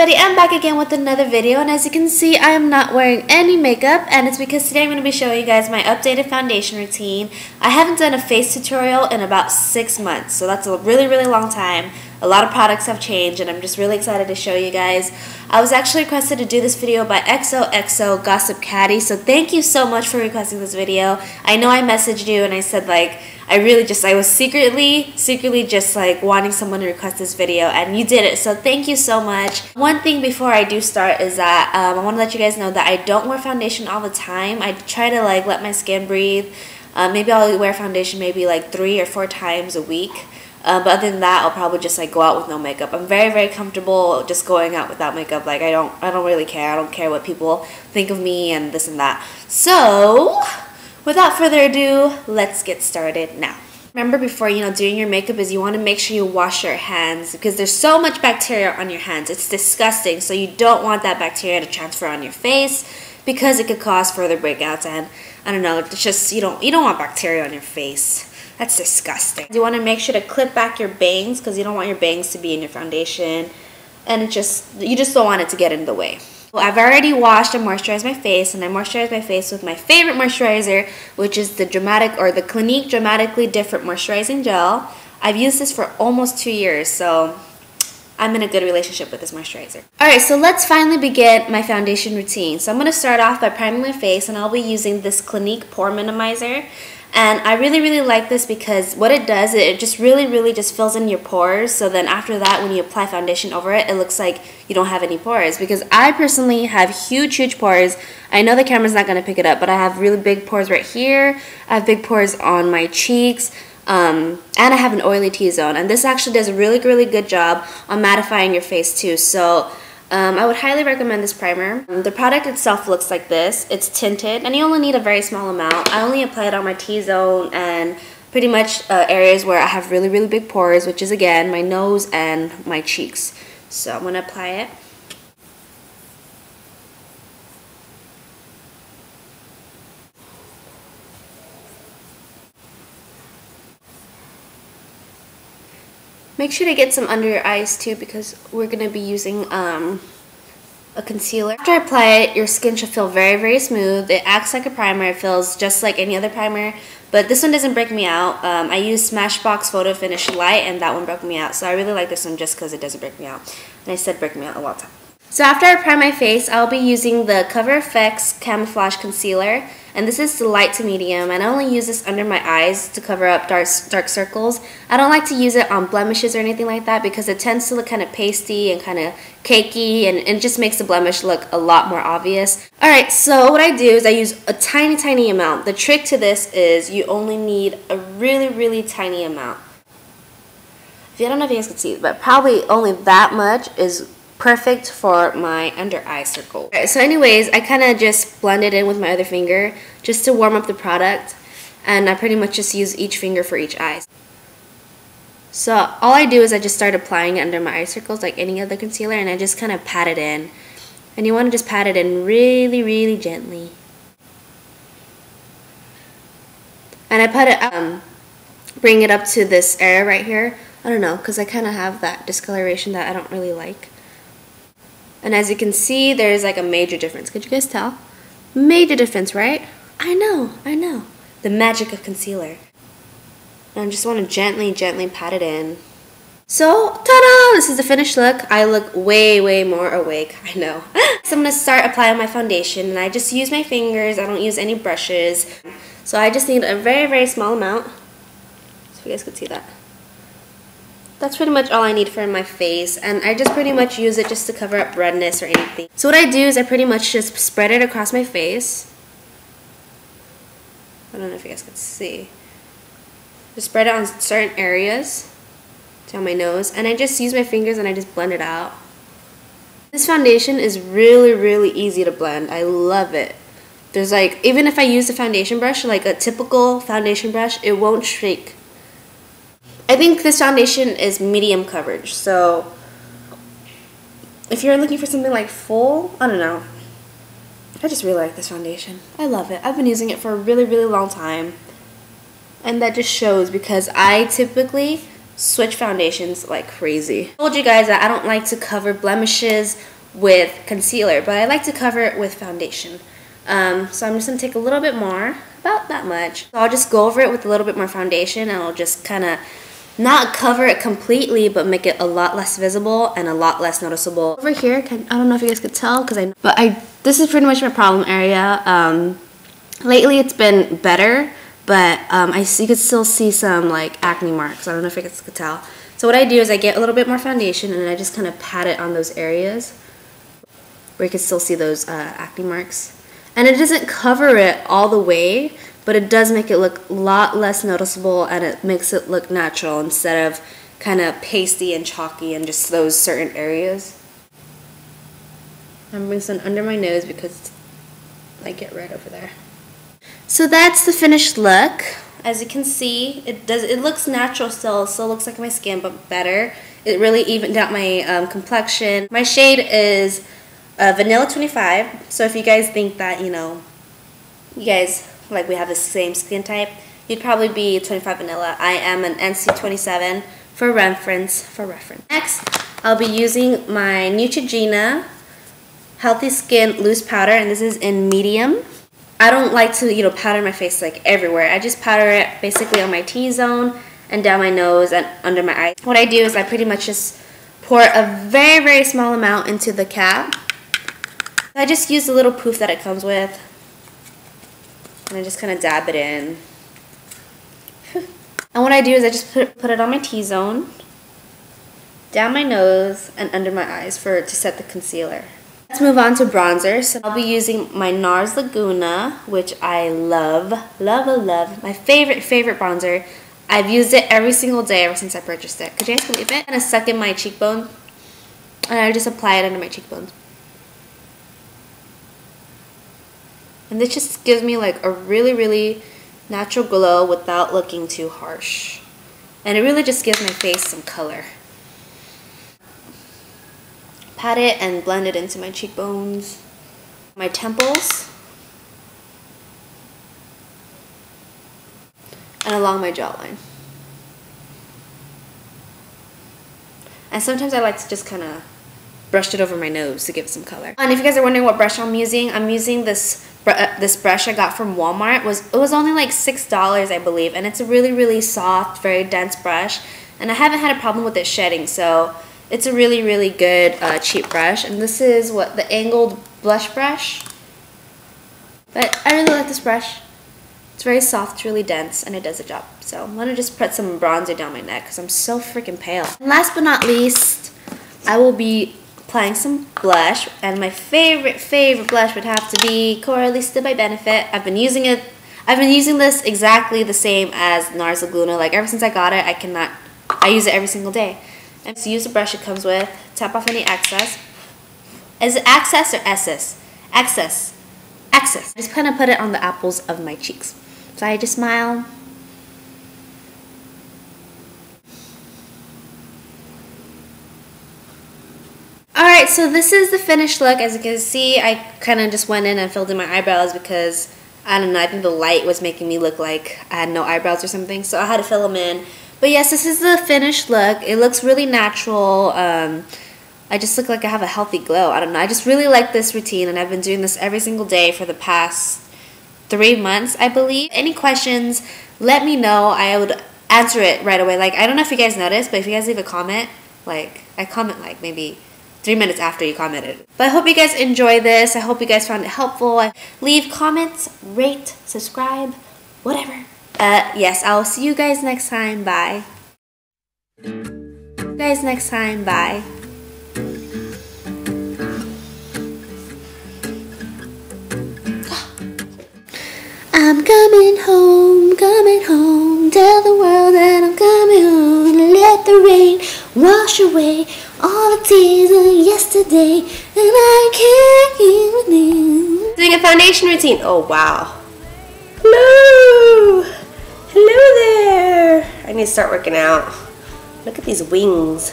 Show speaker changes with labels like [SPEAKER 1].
[SPEAKER 1] everybody, I'm back again with another video, and as you can see I am not wearing any makeup, and it's because today I'm going to be showing you guys my updated foundation routine. I haven't done a face tutorial in about 6 months, so that's a really long time. A lot of products have changed and I'm just really excited to show you guys. I was actually requested to do this video by XOXO Gossip Caddy, so thank you so much for requesting this video. I know I messaged you and I said like I was secretly just like wanting someone to request this video, and you did it, so thank you so much. One thing before I do start is that I want to let you guys know that I don't wear foundation all the time. I try to like let my skin breathe. Maybe I'll wear foundation maybe like 3 or 4 times a week. But other than that, I'll probably just like go out with no makeup. I'm very comfortable just going out without makeup. Like I don't really care. I don't care what people think of me and this and that. So without further ado, let's get started now. Remember, before doing your makeup is you want to make sure you wash your hands, because there's so much bacteria on your hands. It's disgusting. So you don't want that bacteria to transfer on your face, because it could cause further breakouts, and I don't know, it's just you don't want bacteria on your face. That's disgusting. You want to make sure to clip back your bangs, because you don't want your bangs to be in your foundation, and you just don't want it to get in the way. Well, I've already washed and moisturized my face, and I moisturized my face with my favorite moisturizer, which is the Clinique Dramatically Different Moisturizing Gel. I've used this for almost 2 years, so I'm in a good relationship with this moisturizer. Alright, so let's finally begin my foundation routine. So I'm going to start off by priming my face, and I'll be using this Clinique Pore Minimizer. And I really like this because what it does, it just really just fills in your pores. So then after that, when you apply foundation over it, it looks like you don't have any pores. Because I personally have huge pores. I know the camera's not going to pick it up, but I have really big pores right here. I have big pores on my cheeks. And I have an oily T-zone. And this actually does a really good job on mattifying your face too. So I would highly recommend this primer. The product itself looks like this. It's tinted, and you only need a very small amount. I only apply it on my T-zone and pretty much areas where I have really big pores, which is again my nose and my cheeks. So I'm going to apply it. Make sure to get some under your eyes too, because we're going to be using a concealer. After I apply it, your skin should feel very smooth. It acts like a primer. It feels just like any other primer, but this one doesn't break me out. I use Smashbox Photo Finish Light, and that one broke me out. So I really like this one just because it doesn't break me out. And I said break me out a lot of time. So after I prime my face, I'll be using the Cover FX Camoflauge Concealer. And this is the light to medium, and I only use this under my eyes to cover up dark circles. I don't like to use it on blemishes or anything like that, because it tends to look kind of pasty and kind of cakey, and it just makes the blemish look a lot more obvious. Alright, so what I do is I use a tiny amount. The trick to this is you only need a really tiny amount. I don't know if you guys can see, but probably only that much is perfect for my under eye circle. Alright, so anyways, I kind of just blend it in with my other finger just to warm up the product, and I pretty much just use each finger for each eye. So all I do is I just start applying it under my eye circles like any other concealer, and I just kind of pat it in. And you want to just pat it in really gently. And I put it bring it up to this area right here. I don't know, because I kind of have that discoloration that I don't really like. And as you can see, there's like a major difference. Could you guys tell? Major difference, right? I know. The magic of concealer. And I just want to gently pat it in. So, ta-da! This is the finished look. I look way more awake, I know. So I'm going to start applying my foundation, and I just use my fingers. I don't use any brushes. So I just need a very small amount. So you guys can see that. That's pretty much all I need for my face, and I just pretty much use it just to cover up redness or anything. So what I do is I pretty much just spread it across my face. I don't know if you guys can see. Just spread it on certain areas, down my nose, and I just use my fingers and I just blend it out. This foundation is really easy to blend. I love it. There's like, even if I use a foundation brush, like a typical foundation brush, it won't shake. I think this foundation is medium coverage, so if you're looking for something like full, I don't know. I just really like this foundation. I love it. I've been using it for a really long time. And that just shows, because I typically switch foundations like crazy. I told you guys that I don't like to cover blemishes with concealer, but I like to cover it with foundation. So I'm just going to take a little bit more, about that much. So I'll just go over it with a little bit more foundation, and I'll just kind of not cover it completely, but make it a lot less visible and a lot less noticeable. Over here, I don't know if you guys could tell, this is pretty much my problem area. Lately it's been better, but you could still see some like acne marks. I don't know if you guys could tell. So what I do is I get a little bit more foundation, and I just kind of pat it on those areas where you can still see those acne marks. And it doesn't cover it all the way, but it does make it look a lot less noticeable, and it makes it look natural instead of kind of pasty and chalky in just those certain areas. I'm bringing some under my nose because it's like it right over there. So that's the finished look. As you can see, it looks natural still. It still looks like my skin, but better. It really evened out my complexion. My shade is Vanilla 25. So if you guys think that, you guys we have the same skin type, you'd probably be 25 Vanilla. I am an NC 27 for reference. Next, I'll be using my Neutrogena Healthy Skin Loose Powder, and this is in medium. I don't like to, powder my face like everywhere. I just powder it basically on my T-zone and down my nose and under my eyes. What I do is I pretty much just pour a very, very small amount into the cap. I just use the little poof that it comes with, and I just kind of dab it in. And what I do is I just put it on my T-zone, down my nose, and under my eyes to set the concealer. Let's move on to bronzer. So I'll be using my Nars Laguna, which I love, love, love. My favorite bronzer. I've used it every single day ever since I purchased it. Could you guys believe it? I'm gonna suck in my cheekbone, and I just apply it under my cheekbones. And this just gives me like a really, really natural glow without looking too harsh. And it really just gives my face some color. Pat it and blend it into my cheekbones, my temples, and along my jawline. And sometimes I like to just kind of brush it over my nose to give it some color. And if you guys are wondering what brush I'm using this brush I got from Walmart. It was only like $6, I believe, and it's a really, really soft, very dense brush, and I haven't had a problem with it shedding, so it's a really, really good cheap brush. And this is the angled blush brush. But I really like this brush. It's very soft, really dense, and it does the job. So I'm gonna just put some bronzer down my neck because I'm so freaking pale. And last but not least, I will be applying some blush, and my favorite blush would have to be Coralista by Benefit. I've been using this exactly the same as Nars Laguna. Like ever since I got it, I use it every single day. And to use the brush it comes with, tap off any excess. Is it excess or excess? Excess. Excess. Just kind of put it on the apples of my cheeks. So I just smile. Alright, so this is the finished look. As you can see, I kind of just went in and filled in my eyebrows because, I don't know, I think the light was making me look like I had no eyebrows or something, so I had to fill them in. But yes, this is the finished look. It looks really natural. I just look like I have a healthy glow. I don't know. I just really like this routine, and I've been doing this every single day for the past 3 months, I believe. Any questions, let me know. I would answer it right away. Like, I don't know if you guys noticed, but if you guys leave a comment, like, I comment like maybe 3 minutes after you commented. But I hope you guys enjoy this. I hope you guys found it helpful. Leave comments, rate, subscribe, whatever. Yes, I'll see you guys next time. Bye. Guys, next time. Bye. I'm coming home, tell the world that I'm coming home. Let the rain wash away all the tears of yesterday, and I can't even doing a foundation routine. Oh wow. Hello! Hello there! I need to start working out. Look at these wings.